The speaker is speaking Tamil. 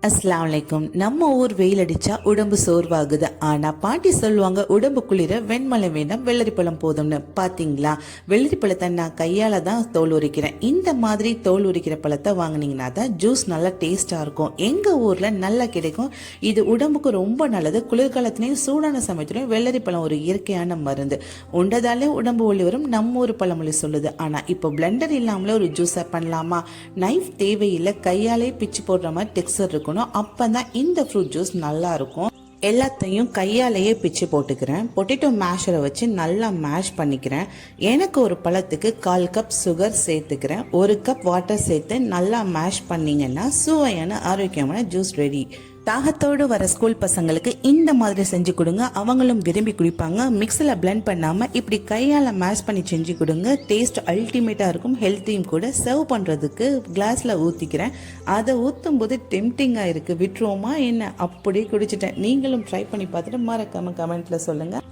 அஸ்ஸலாமு அலைக்கும். நம்ம ஊர் வெயில் அடிச்சா உடம்பு சோர்வாகுது. ஆனா பாட்டி சொல்லுவாங்க உடம்பு குளிர வெண்மலை வேண்டாம் வெள்ளரிப்பழம் போதும்னு. பாத்தீங்களா, வெள்ளரிப்பழத்தை நான் கையால தான் தோல் உரிக்கிறேன். இந்த மாதிரி தோல் உரிக்கிற பழத்தை வாங்கினீங்கன்னா தான் ஜூஸ் நல்லா டேஸ்டா இருக்கும். எங்க ஊர்ல நல்லா கிடைக்கும். இது உடம்புக்கு ரொம்ப நல்லது. குளிர்காலத்திலையும் சூடான சமயத்திலையும் வெள்ளரிப்பழம் ஒரு இயற்கையான மருந்து. உண்டதாலே உடம்பு ஒளி வரும். நம்ம ஊர் பழமொழி சொல்லுது. ஆனா இப்போ பிளெண்டர் இல்லாமலே ஒரு ஜூஸை பண்ணலாமா? நைஃப் தேவையில்லை, கையாலே பிச்சு போடுற மாதிரி டெக்ஸ்சர் இருக்கும். அப்பதான் இந்த ஃப்ரூட் ஜூஸ் நல்லா இருக்கும். எல்லாத்தையும் கையாலேயே பிச்சு போட்டுக்கிறேன். பொட்டேட்டோ மேஷரை வச்சு நல்லா மேஷ் பண்ணிக்கிறேன். எனக்கு ஒரு பழத்துக்கு 1/4 கப் சுகர் சேர்த்துக்கிறேன். 1 கப் வாட்டர் சேர்த்து நல்லா மேஷ் பண்ணிங்கன்னா சுவையான ஆரோக்கியமான ஜூஸ் ரெடி. தாகத்தோடு வர ஸ்கூல் பசங்களுக்கு இந்த மாதிரி செஞ்சு கொடுங்க. அவங்களும் விரும்பி குடிப்பாங்க. மிக்ஸில் பிளெண்ட் பண்ணாமல் இப்படி கையால் மேஷ் பண்ணி செஞ்சு கொடுங்க. டேஸ்ட் அல்டிமேட்டாக இருக்கும். ஹெல்த்தியும் கூட. சர்வ் பண்ணுறதுக்கு கிளாஸில் ஊற்றிக்கிறேன். அதை ஊற்றும் போது டெம்டிங்காக இருக்குது. விட்டுருவோமா என்ன? அப்படியே குடிச்சிட்டேன். நீங்களும் ட்ரை பண்ணி பார்த்துட்டு மறக்காம கமெண்ட்டில் சொல்லுங்கள்.